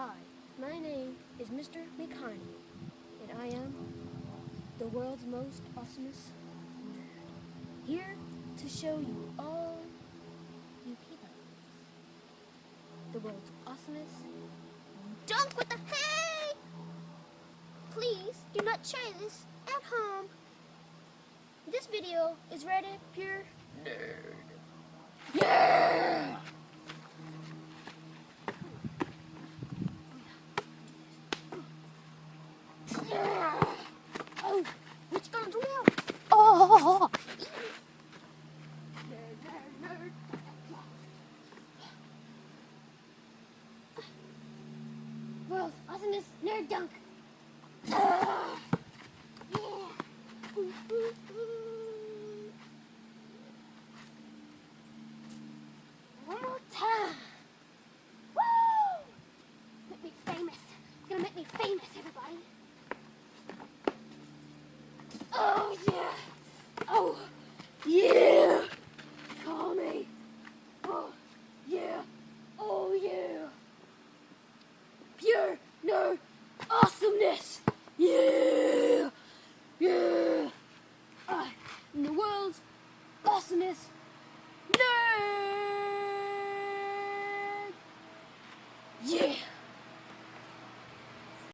Hi, my name is Mr. McHiney, and I am the world's most awesomest nerd. Here to show you all you people the world's awesomest dunk with the hay! Please do not try this at home. This video is rated pure nerd. Yeah! Oh, what you gonna do now? Oh! Nerd. World's awesomest nerd dunk. Yeah. One more time. Woo! Make me famous. It's gonna make me famous, everybody. Oh yeah. Oh yeah. Call me. Oh yeah. Oh yeah. Pure nerd awesomeness. Yeah. Yeah. The world's awesomest